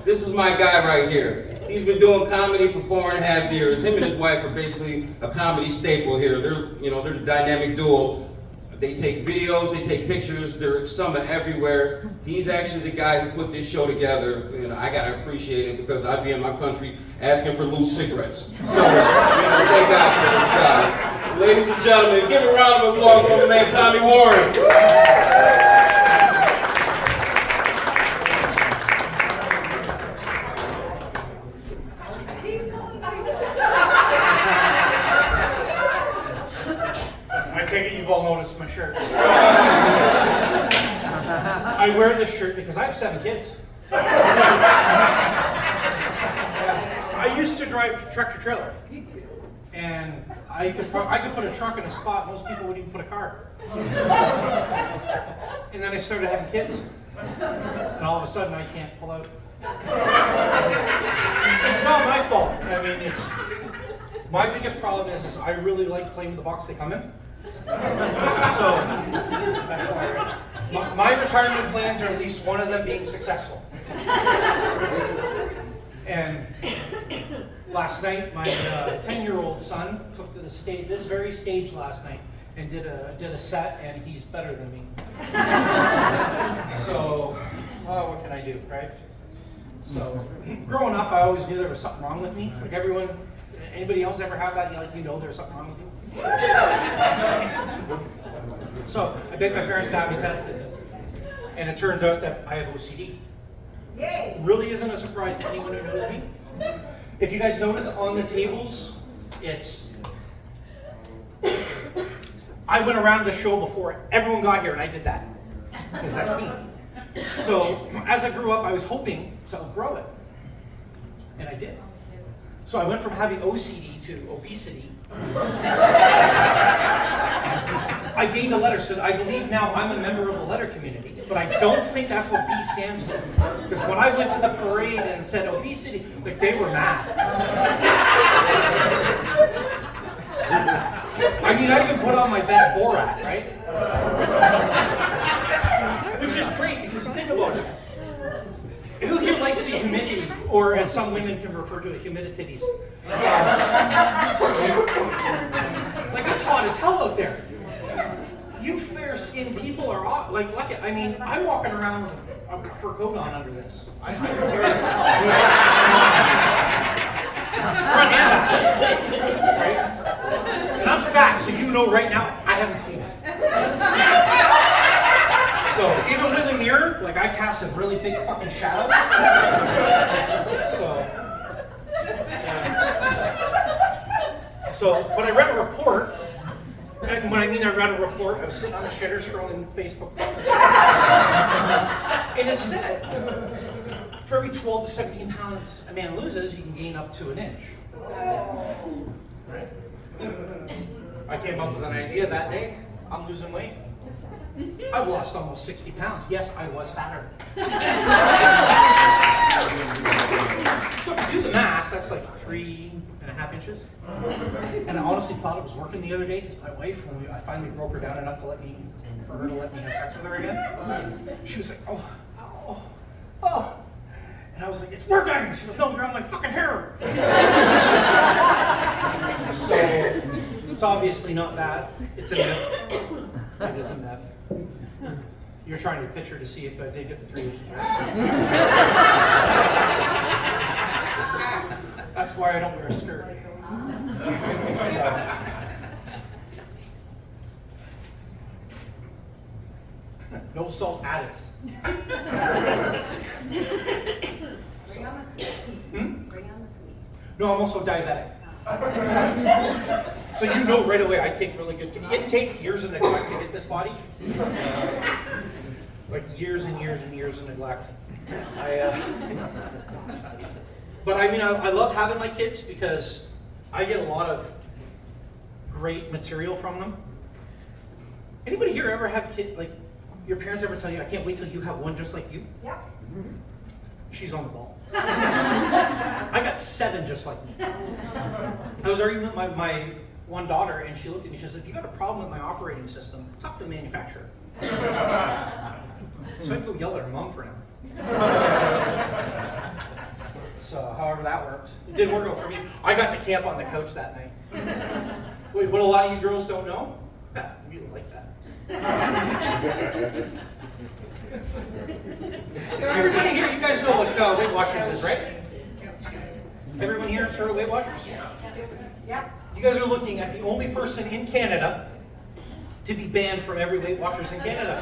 This is my guy right here. He's been doing comedy for 4.5 years. Him and his wife are basically a comedy staple here. They're a dynamic duo. They take videos, they take pictures, they're summit everywhere. He's actually the guy who put this show together. I gotta appreciate it because I'd be in my country asking for loose cigarettes. So, thank God for this guy. Ladies and gentlemen, give a round of applause for the man Tommy Warren. I take it you've all noticed my shirt. I wear this shirt because I have 7 kids. I used to drive tractor trailer. And I could put a truck in a spot most people wouldn't even put a car. And then I started having kids. And all of a sudden I can't pull out. It's not my fault. I mean, my biggest problem is I really like playing with the box they come in. So that's why my retirement plans are at least one of them being successful. And last night, my 10-year-old son took to the stage, this very stage last night, and did a set, and he's better than me. So, what can I do, right? So, growing up, I always knew there was something wrong with me. Like anybody else ever have that? There's something wrong with you. So I begged my parents to have me tested, and it turns out that I have OCD. Yay. Really isn't a surprise to anyone who knows me. If you guys notice on the tables, I went around the show before everyone got here, and I did that because that's me. So as I grew up, I was hoping to outgrow it, and I did. So I went from having OCD to obesity. I gained a letter, so I believe now I'm a member of the letter community, but I don't think that's what B stands for. Because when I went to the parade and said obesity, they were mad. I mean, I can put on my best Borat, right? Which is great, because think about it. Who here likes the humidity, or as some women can refer to it, humidities? Like it's hot as hell out there. You fair-skinned people are like I mean, I'm walking around with a fur coat on under this. I can wear it as hell. Front and back. Right? And I'm fat, so you know right now I haven't seen it. So even with a mirror, I cast a really big fucking shadow. But I read a report, and when I mean I read a report, I was sitting on the shitter scrolling Facebook. And it said, for every 12 to 17 pounds a man loses, you can gain up to an inch. Right? I came up with an idea that day. I'm losing weight. I've lost almost 60 pounds. Yes, I was fatter. So if you do the math, that's like 3.5 inches. And I honestly thought it was working the other day because my wife, when I finally broke her down enough for her to let me have sex with her again, she was like, oh. And I was like, it's working! She goes, no, you're on my fucking hair! So, it's obviously not that. It's a myth. It is a myth. You're trying to picture to see if I did get the 3 inches right. That's why I don't wear a skirt. No salt added. Bring on the sweet. Bring on the sweet. No, I'm also diabetic. So you know right away I take really good care. It takes years of neglect to get this body. Like years and years and years of neglect. But I mean, I love having my kids because I get a lot of great material from them. Anybody here ever have kids, like your parents ever tell you, I can't wait till you have one just like you? Yeah. She's on the ball. I got 7 just like me. I was arguing with my one daughter, and she looked at me, she said, if you got a problem with my operating system, talk to the manufacturer. So I'd go yell at her mom for him. So however that worked. It didn't work out for me. I got to camp on the couch that night. Wait, what a lot of you girls don't know? Yeah, we don't like that. Everybody here, you guys know what Weight Watchers is, right? Everyone here has heard of Weight Watchers? Yep. You guys are looking at the only person in Canada to be banned from every Weight Watchers in Canada.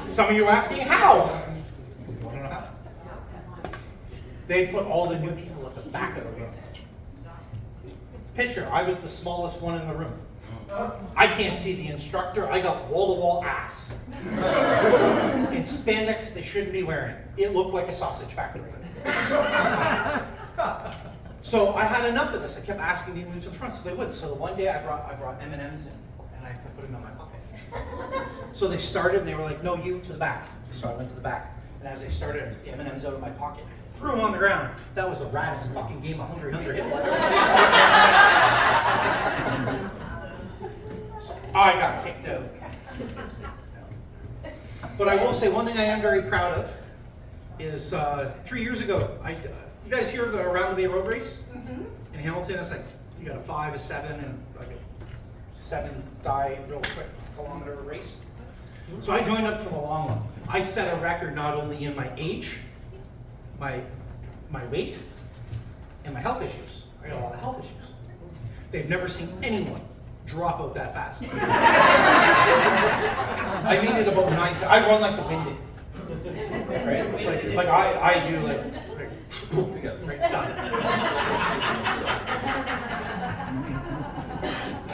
Some of you are asking, how? I don't know how. They put all the new people at the back of the room. Picture, I was the smallest one in the room. I can't see the instructor. I got wall-to-wall ass. And spandex they shouldn't be wearing. It looked like a sausage factory. So I had enough of this. I kept asking me to move to the front, so they would. So the one day I brought M&Ms in, and I put them in my pocket. So they started, and they were like, "No, you to the back." So I went to the back, and as they started, I took the M&Ms out of my pocket. I threw them on the ground. That was the raddest fucking game of Hungry Hungry Hippo I've ever seen. So I got kicked out. But I will say one thing I am very proud of is 3 years ago, you guys hear of the Around the Bay Road Race? In Hamilton? It's like, you got a 5, a 7, and like a 7 die real quick kilometer race. So I joined up for the long one. I set a record not only in my age, my weight, and my health issues. I got a lot of health issues. They've never seen anyone drop out that fast. I made it about 9 seconds. I run like the winded. Right? Like I do like boom together, right? Done.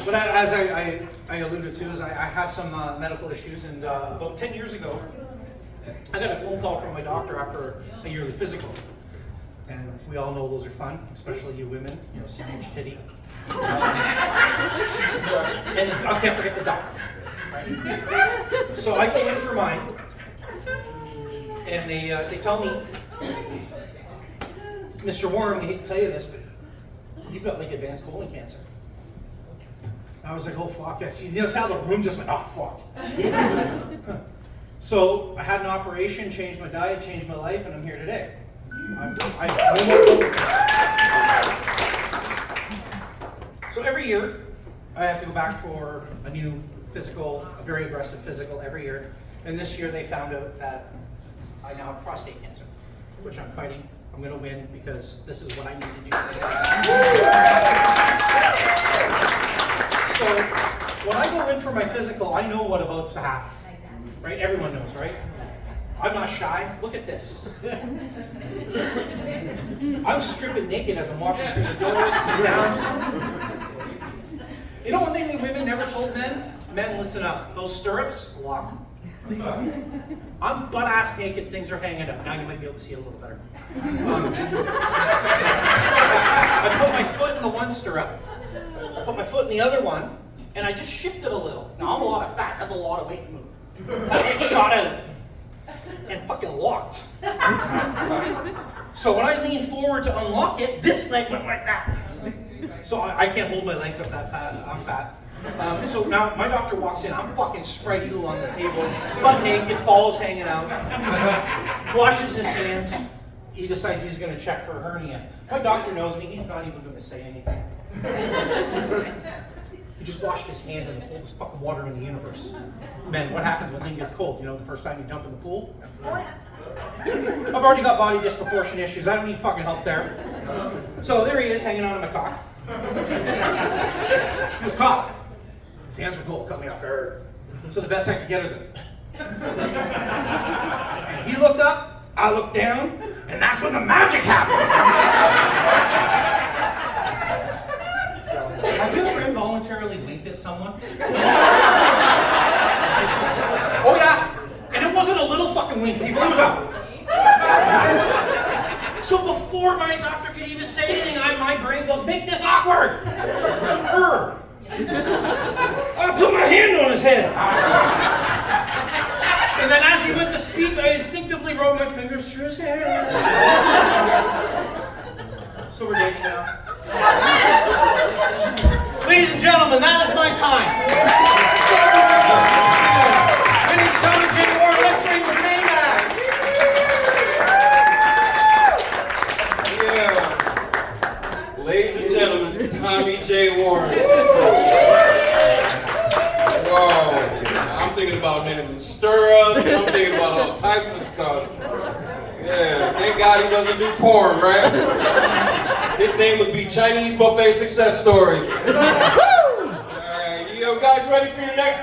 But as I alluded to, is I have some medical issues, and about 10 years ago, I got a phone call from my doctor after a yearly physical. And we all know those are fun, especially you women, you know, seeing each titty. And I can't forget the doctor, right? So I go in for mine, and they tell me, Mr. Warren, we hate to tell you this, but you've got like advanced colon cancer. I was like, oh fuck, yes. You know how the room just went, oh fuck. So I had an operation, changed my diet, changed my life, and I'm here today. So every year, I have to go back for a new physical, a very aggressive physical every year. And this year they found out that I now have prostate cancer, which I'm fighting. I'm going to win because this is what I need to do today. So when I go in for my physical, I know what about to happen. Right? Everyone knows, right? I'm not shy. Look at this. I'm stripping naked as I'm walking through the door, sit down. You know one thing that women never told men? Men, listen up. Those stirrups, lock. I'm butt ass naked, things are hanging up. Now you might be able to see a little better. I put my foot in the one stirrup, I put my foot in the other one, and I just shifted a little. Now I'm a lot of fat, that's a lot of weight to move. I get shot out and fucking locked. So when I leaned forward to unlock it, this leg went like that. So I can't hold my legs up that fat. I'm fat. So now my doctor walks in. I'm fucking spread eagle on the table, butt naked, balls hanging out. Washes his hands. He decides he's going to check for a hernia. My doctor knows me. He's not even going to say anything. He just washed his hands in the coldest fucking water in the universe. Men, what happens when things gets cold? You know, the first time you jump in the pool? I've already got body disproportion issues. I don't need fucking help there. So there he is, hanging on to my cock. He was cough. His hands were cold, cut me off guard. So the best I could get was and he looked up, I looked down, and that's when the magic happened. Have you ever involuntarily winked at someone? Oh yeah, and it wasn't a little fucking wink, people, it was a... So before my doctor could even say anything, my brain goes, make this awkward! I put my hand on his head. And then as he went to speak, I instinctively rubbed my fingers through his hair. So we're dating now. Ladies and gentlemen, that is my time. Ladies and gentlemen, Tommy J. Warren. Whoa. I'm thinking about minimum stirrups. I'm thinking about all types of stuff. Yeah, thank God he doesn't do porn, right? His name would be Chinese Buffet Success Story. All right, you guys ready for your next